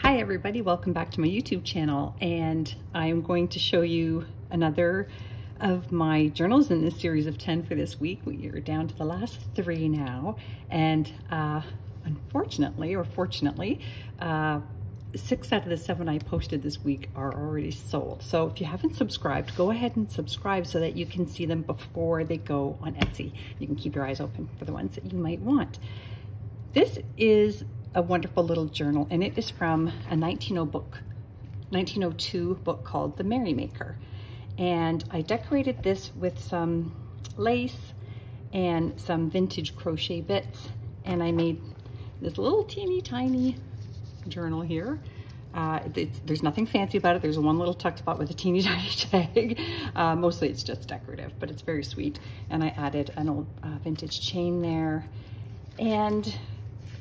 Hi everybody, welcome back to my YouTube channel, and I am going to show you another of my journals in this series of 10 for this week. We are down to the last 3 now, and unfortunately, or fortunately, 6 out of the 7 I posted this week are already sold. So if you haven't subscribed, go ahead and subscribe so that you can see them before they go on Etsy. You can keep your eyes open for the ones that you might want. This is a wonderful little journal, and it is from a 1902 book called The Merrymaker. And I decorated this with some lace and some vintage crochet bits, and I made this little teeny tiny journal here. There's nothing fancy about it. There's one little tuck spot with a teeny tiny tag. Mostly it's just decorative, but it's very sweet. And I added an old vintage chain there, and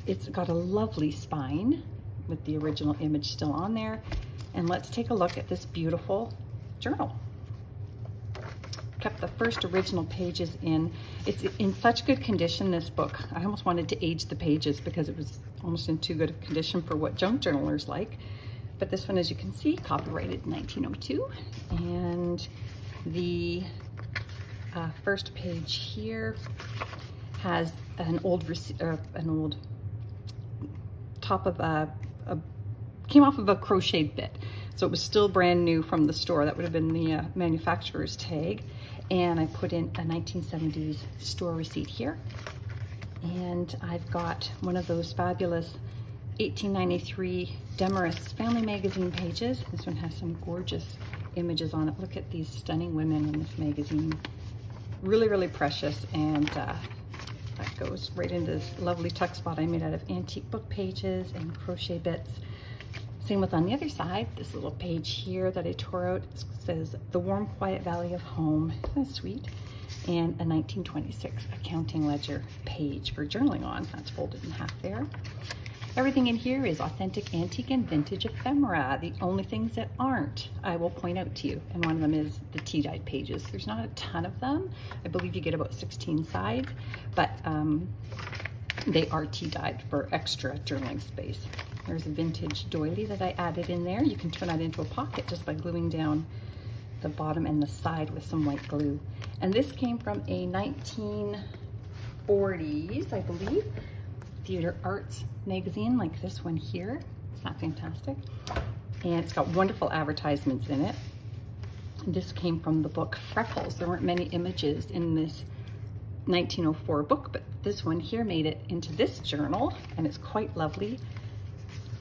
it's got a lovely spine with the original image still on there. And let's take a look at this beautiful journal. Kept the first original pages in. It's in such good condition, this book. I almost wanted to age the pages because it was almost in too good a condition for what junk journalers like. But this one, as you can see, copyrighted in 1902. And the first page here has an old top of came off of a crochet bit. So it was still brand new from the store. That would have been the manufacturer's tag. And I put in a 1970s store receipt here. And I've got one of those fabulous 1893 Demarest Family Magazine pages. This one has some gorgeous images on it. Look at these stunning women in this magazine. Really, really precious. And that goes right into this lovely tuck spot I made out of antique book pages and crochet bits. Same with on the other side, this little page here that I tore out. It says The Warm Quiet Valley of Home. That's sweet. And a 1926 accounting ledger page for journaling on. That's folded in half there. Everything in here is authentic, antique, and vintage ephemera. The only things that aren't, I will point out to you. And one of them is the tea-dyed pages. There's not a ton of them. I believe you get about 16 sides, but they are tea-dyed for extra journaling space. There's a vintage doily that I added in there. You can turn that into a pocket just by gluing down the bottom and the side with some white glue. And this came from a 1940s, I believe, theater arts magazine like this one here. It's not fantastic? And it's got wonderful advertisements in it. This came from the book Freckles. There weren't many images in this 1904 book, but this one here made it into this journal, and it's quite lovely.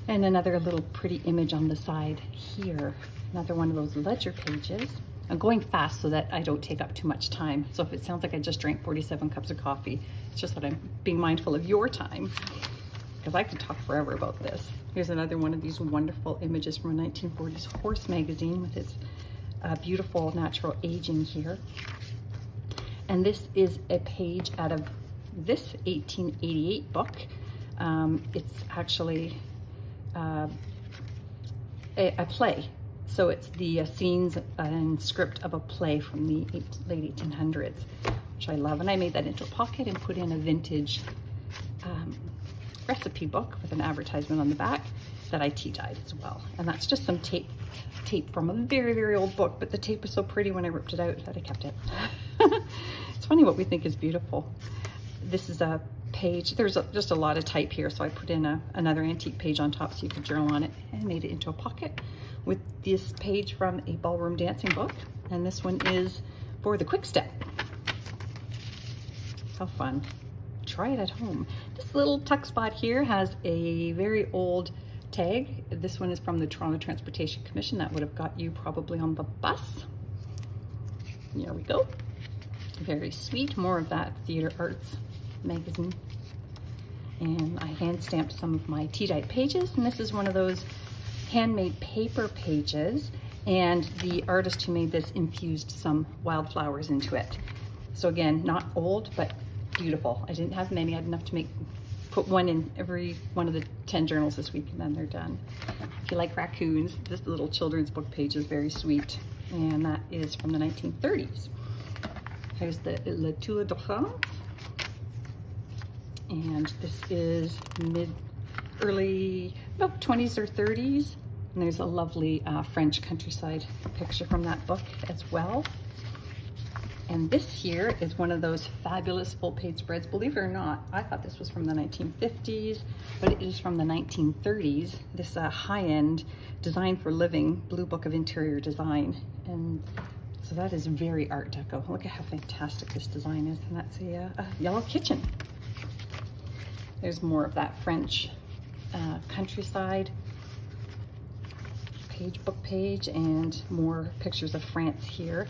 And another little pretty image on the side here. Another one of those ledger pages. I'm going fast so that I don't take up too much time. So if it sounds like I just drank 47 cups of coffee, it's just that I'm being mindful of your time, because I could talk forever about this. Here's another one of these wonderful images from a 1940s horse magazine with its beautiful natural aging here. And this is a page out of this 1888 book. It's actually a play. So it's the scenes and script of a play from the late 1800s, which I love. And I made that into a pocket and put in a vintage recipe book with an advertisement on the back that I tea-dyed as well. And that's just some tape from a very, very old book, but the tape was so pretty when I ripped it out that I kept it. It's funny what we think is beautiful. This is a page. There's just a lot of type here, so I put in another antique page on top so you could journal on it, and made it into a pocket with this page from a ballroom dancing book. And this one is for the quick step. How fun. Try it at home. This little tuck spot here has a very old tag. This one is from the Toronto Transportation Commission. That would have got you probably on the bus. Here we go. Very sweet. More of that theater arts magazine. And I hand stamped some of my tea-dyed pages, and this is one of those handmade paper pages, and the artist who made this infused some wildflowers into it. So again, not old, but beautiful. I didn't have many. I had enough to put one in every one of the 10 journals this week, and then they're done. If you like raccoons, this little children's book page is very sweet, and that is from the 1930s. Here's the Le Tour de France. And this is early, about 20s or 30s. And there's a lovely French countryside picture from that book as well. And this here is one of those fabulous full-page spreads. Believe it or not, I thought this was from the 1950s, but it is from the 1930s. This high-end Design for Living Blue Book of Interior Design. And so that is very Art Deco. Look at how fantastic this design is. And that's a yellow kitchen. There's more of that French countryside book page, and more pictures of France here.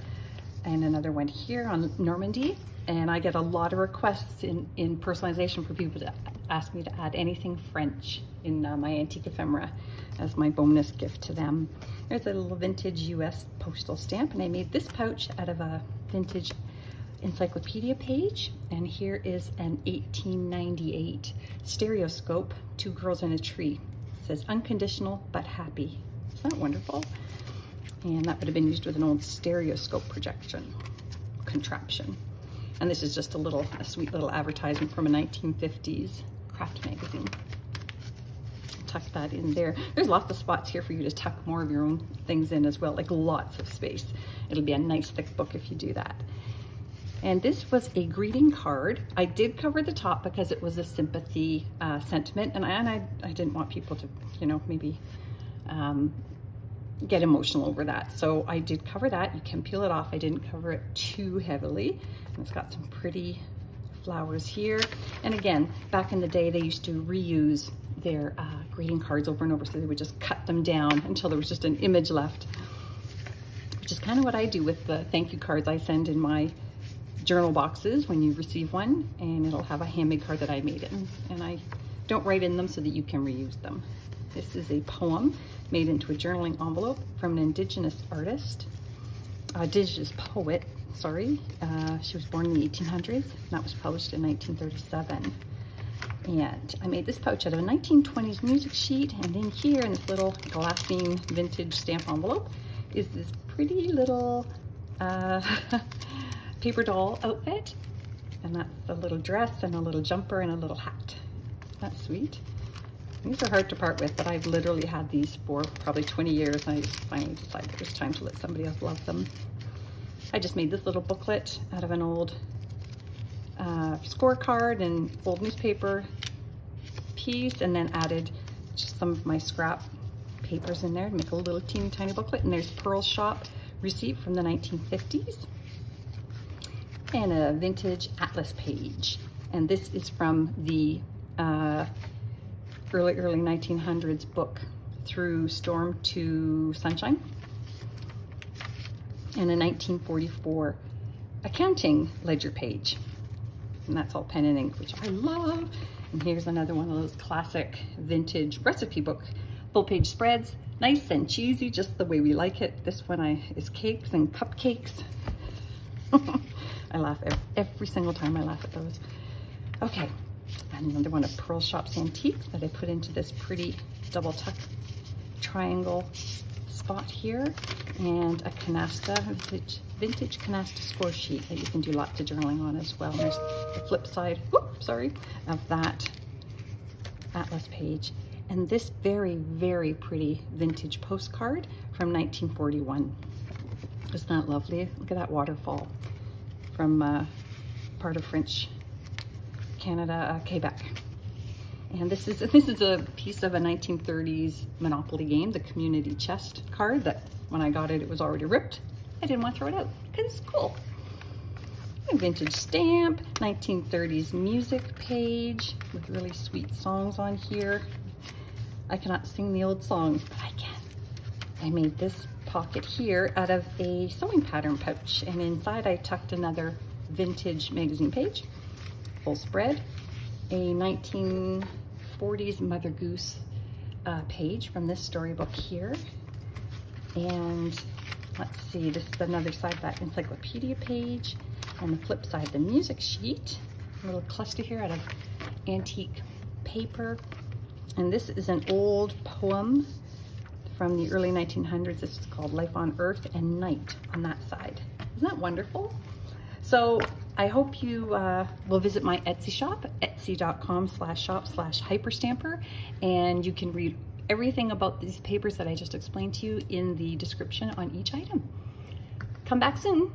And another one here on Normandy. And I get a lot of requests in personalization for people to ask me to add anything French in my antique ephemera as my bonus gift to them. There's a little vintage US postal stamp, and I made this pouch out of a vintage encyclopedia page. And here is an 1898 stereoscope, Two Girls in a Tree. It says unconditional but happy. Isn't that wonderful? And that would have been used with an old stereoscope projection contraption. And this is just a sweet little advertisement from a 1950s craft magazine. Tuck that in there. There's lots of spots here for you to tuck more of your own things in as well, like lots of space. It'll be a nice thick book if you do that. And this was a greeting card. I did cover the top because it was a sympathy sentiment, and I didn't want people to, you know, maybe get emotional over that. So I did cover that. You can peel it off. I didn't cover it too heavily. And it's got some pretty flowers here. And again, back in the day, they used to reuse their greeting cards over and over. So they would just cut them down until there was just an image left, which is kind of what I do with the thank you cards I send in my journal boxes when you receive one, and it'll have a handmade card that I made it. And I don't write in them so that you can reuse them. This is a poem made into a journaling envelope from an indigenous poet, sorry. She was born in the 1800s, and that was published in 1937. And I made this pouch out of a 1920s music sheet, and in here, in this little glassine vintage stamp envelope, is this pretty little paper doll outfit. And that's a little dress and a little jumper and a little hat. That's sweet. These are hard to part with, but I've literally had these for probably 20 years, and I just finally decided it was time to let somebody else love them. I just made this little booklet out of an old scorecard and old newspaper piece, and then added just some of my scrap papers in there to make a little teeny tiny booklet. And there's Pearl Shop receipt from the 1950s, and a vintage atlas page. And this is from the early 1900s book, Through Storm to Sunshine, and a 1944 accounting ledger page. And that's all pen and ink, which I love. And here's another one of those classic vintage recipe book full page spreads, nice and cheesy, just the way we like it. This one is cakes and cupcakes. I laugh every single time I laugh at those. Okay. Another one of Pearl Shop's antiques that I put into this pretty double tuck triangle spot here, and a canasta, vintage canasta score sheet that you can do lots of journaling on as well. And there's the flip side, of that atlas page. And this very, very pretty vintage postcard from 1941. Isn't that lovely? Look at that waterfall from part of French Canada, Quebec. And this is a piece of a 1930s Monopoly game, the community chest card, that when I got it, it was already ripped. I didn't want to throw it out because it's cool. A vintage stamp, 1930s music page with really sweet songs on here. I cannot sing the old songs, but I can. I made this pocket here out of a sewing pattern pouch, and inside I tucked another vintage magazine page, full spread, a 1940s Mother Goose page from this storybook here. And let's see, this is another side of that encyclopedia page, and the flip side, the music sheet, a little cluster here out of antique paper. And this is an old poem from the early 1900s. This is called Life on Earth and Night on that side. Isn't that wonderful? So I hope you will visit my Etsy shop, etsy.com/shop/hyperstamper, and you can read everything about these papers that I just explained to you in the description on each item. Come back soon.